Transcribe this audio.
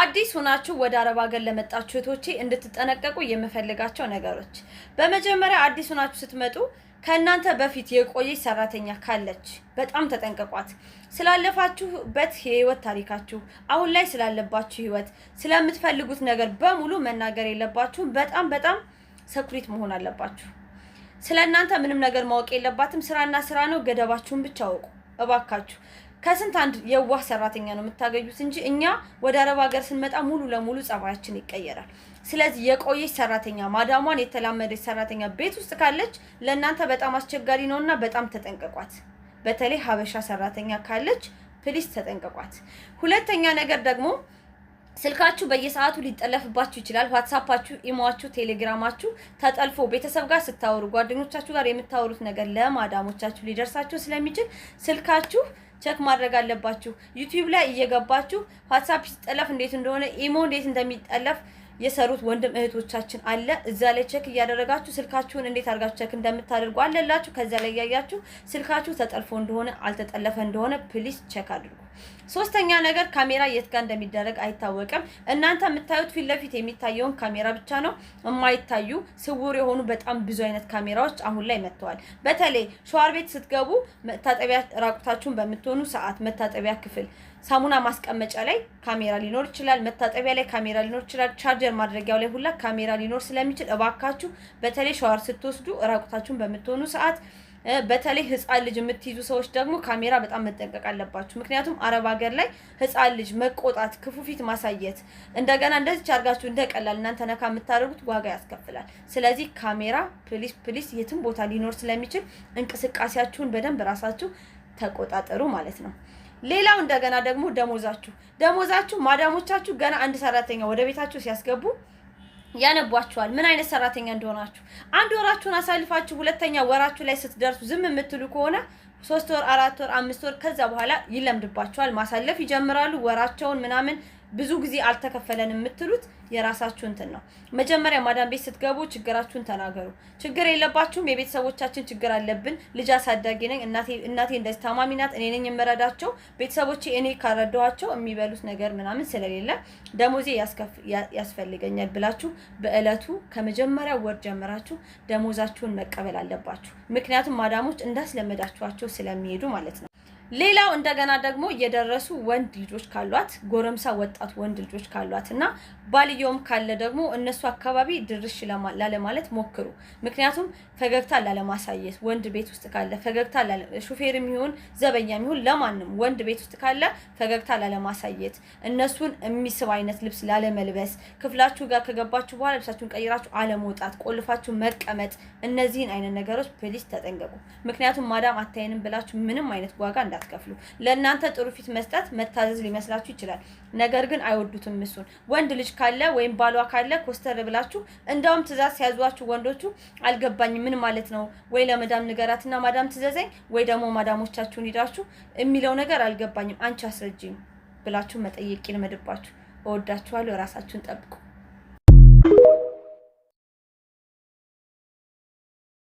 አዲስ ሆናችሁ ወደ አረብ ሀገር ለመጣችሁ እህቶቼ እንድትጠነቀቁ የምፈልጋቸው ነገሮች፣ በመጀመሪያ አዲስ ሆናችሁ ስትመጡ ከእናንተ በፊት የቆየች ሰራተኛ ካለች በጣም ተጠንቀቋት። ስላለፋችሁበት የህይወት ታሪካችሁ፣ አሁን ላይ ስላለባችሁ ህይወት፣ ስለምትፈልጉት ነገር በሙሉ መናገር የለባችሁም። በጣም ሰኩሪት መሆን አለባችሁ። ስለእናንተ ምንም ነገር ማወቅ የለባትም። ስራና ስራ ነው። ገደባችሁን ብቻ አውቁ እባካችሁ። ከስንት አንድ የዋህ ሰራተኛ ነው የምታገኙት እንጂ እኛ ወደ አረብ ሀገር ስንመጣ ሙሉ ለሙሉ ጸባያችን ይቀየራል። ስለዚህ የቆየች ሰራተኛ፣ ማዳሟን የተላመደች ሰራተኛ ቤት ውስጥ ካለች ለእናንተ በጣም አስቸጋሪ ነውና በጣም ተጠንቀቋት። በተለይ ሀበሻ ሰራተኛ ካለች ፕሊስ ተጠንቀቋት። ሁለተኛ ነገር ደግሞ ስልካችሁ በየሰዓቱ ሊጠለፍባችሁ ይችላል። ዋትስአፓችሁ፣ ኢሞአችሁ፣ ቴሌግራማችሁ ተጠልፎ ቤተሰብ ጋር ስታወሩ፣ ጓደኞቻችሁ ጋር የምታወሩት ነገር ለማዳሞቻችሁ ሊደርሳችሁ ስለሚችል ስልካችሁ ቼክ ማድረግ አለባችሁ። ዩቲዩብ ላይ እየገባችሁ ዋትስአፕ ሲጠለፍ እንዴት እንደሆነ፣ ኢሞ እንዴት እንደሚጠለፍ የሰሩት ወንድም እህቶቻችን አለ። እዛ ላይ ቼክ እያደረጋችሁ ስልካችሁን እንዴት አድርጋችሁ ቼክ እንደምታደርጉ አለላችሁ። ከዛ ላይ ያያችሁ ስልካችሁ ተጠልፎ እንደሆነ አልተጠለፈ እንደሆነ ፕሊስ ቼክ አድርጉ። ሶስተኛ ነገር ካሜራ የት ጋር እንደሚደረግ አይታወቅም። እናንተ የምታዩት ፊት ለፊት የሚታየውን ካሜራ ብቻ ነው። የማይታዩ ስውር የሆኑ በጣም ብዙ አይነት ካሜራዎች አሁን ላይ መጥተዋል። በተለይ ሻወር ቤት ስትገቡ መታጠቢያ ራቁታችሁን በምትሆኑ ሰዓት መታጠቢያ ክፍል ሳሙና ማስቀመጫ ላይ ካሜራ ሊኖር ይችላል። መታጠቢያ ላይ ካሜራ ሊኖር ይችላል። ቻርጀር ማድረጊያው ላይ ሁላ ካሜራ ሊኖር ስለሚችል እባካችሁ በተለይ ሻወር ስትወስዱ ራቁታችሁን በምትሆኑ ሰዓት፣ በተለይ ህፃን ልጅ የምትይዙ ሰዎች ደግሞ ካሜራ በጣም መጠንቀቅ አለባችሁ። ምክንያቱም አረብ ሀገር ላይ ህፃን ልጅ መቆጣት፣ ክፉ ፊት ማሳየት፣ እንደገና እንደዚህ አድርጋችሁ እንደቀላል እናንተ ነካ የምታደርጉት ዋጋ ያስከፍላል። ስለዚህ ካሜራ ፕሊስ የትም ቦታ ሊኖር ስለሚችል እንቅስቃሴያችሁን በደንብ ራሳችሁ ተቆጣጠሩ ማለት ነው። ሌላው እንደገና ደግሞ ደሞዛችሁ ማዳሞቻችሁ ገና አንድ ሰራተኛ ወደ ቤታችሁ ሲያስገቡ ያነቧችኋል ምን አይነት ሰራተኛ እንደሆናችሁ። አንድ ወራችሁን አሳልፋችሁ ሁለተኛ ወራችሁ ላይ ስትደርሱ ዝም የምትሉ ከሆነ 3 ወር 4 ወር 5 ወር ከዛ በኋላ ይለምድባችኋል። ማሳለፍ ይጀምራሉ። ወራቸውን ምናምን ብዙ ጊዜ አልተከፈለን የምትሉት የራሳችሁ እንትን ነው። መጀመሪያ ማዳም ቤት ስትገቡ ችግራችሁን ተናገሩ። ችግር የለባችሁም። የቤተሰቦቻችን ችግር አለብን። ልጅ አሳዳጊ ነኝ፣ እናቴ እንደዚህ ታማሚ ናት፣ እኔ ነኝ የምረዳቸው፣ ቤተሰቦቼ እኔ ካረዳኋቸው የሚበሉት ነገር ምናምን ስለሌለ ደሞዜ ያስፈልገኛል ብላችሁ በእለቱ ከመጀመሪያ ወር ጀምራችሁ ደሞዛችሁን መቀበል አለባችሁ። ምክንያቱም ማዳሞች እንዳስለመዳችኋቸው ስለሚሄዱ ማለት ነው። ሌላው እንደገና ደግሞ የደረሱ ወንድ ልጆች ካሏት፣ ጎረምሳ ወጣት ወንድ ልጆች ካሏት እና ባልየውም ካለ ደግሞ እነሱ አካባቢ ድርሽ ላለማለት ሞክሩ። ምክንያቱም ፈገግታ ላለማሳየት ወንድ ቤት ውስጥ ካለ ፈገግታ ሹፌርም ይሁን ዘበኛም ይሁን ለማንም ወንድ ቤት ውስጥ ካለ ፈገግታ ላለማሳየት፣ እነሱን የሚስብ አይነት ልብስ ላለመልበስ፣ ክፍላችሁ ጋር ከገባችሁ በኋላ ልብሳችሁን ቀይራችሁ አለመውጣት፣ ቆልፋችሁ መቀመጥ፣ እነዚህን አይነት ነገሮች ፕሊስ ተጠንቀቁ። ምክንያቱም ማዳም አታይንም ብላችሁ ምንም አይነት ዋጋ እንዳትከፍሉ። ለእናንተ ጥሩ ፊት መስጠት መታዘዝ ሊመስላችሁ ይችላል። ነገር ግን አይወዱትም እሱን። ወንድ ልጅ ካለ ወይም ባሏ ካለ ኮስተር ብላችሁ እንደውም ትእዛዝ ሲያዟችሁ ወንዶቹ አልገባኝም ምን ማለት ነው፣ ወይ ለማዳም ንገራትና ማዳም ትዘዘኝ፣ ወይ ደግሞ ማዳሞቻችሁን ሂዳችሁ የሚለው ነገር አልገባኝም አንቺ አስረጂኝ ብላችሁ መጠየቅ ይልመድባችሁ። እወዳችኋለሁ። ራሳችሁን ጠብቁ።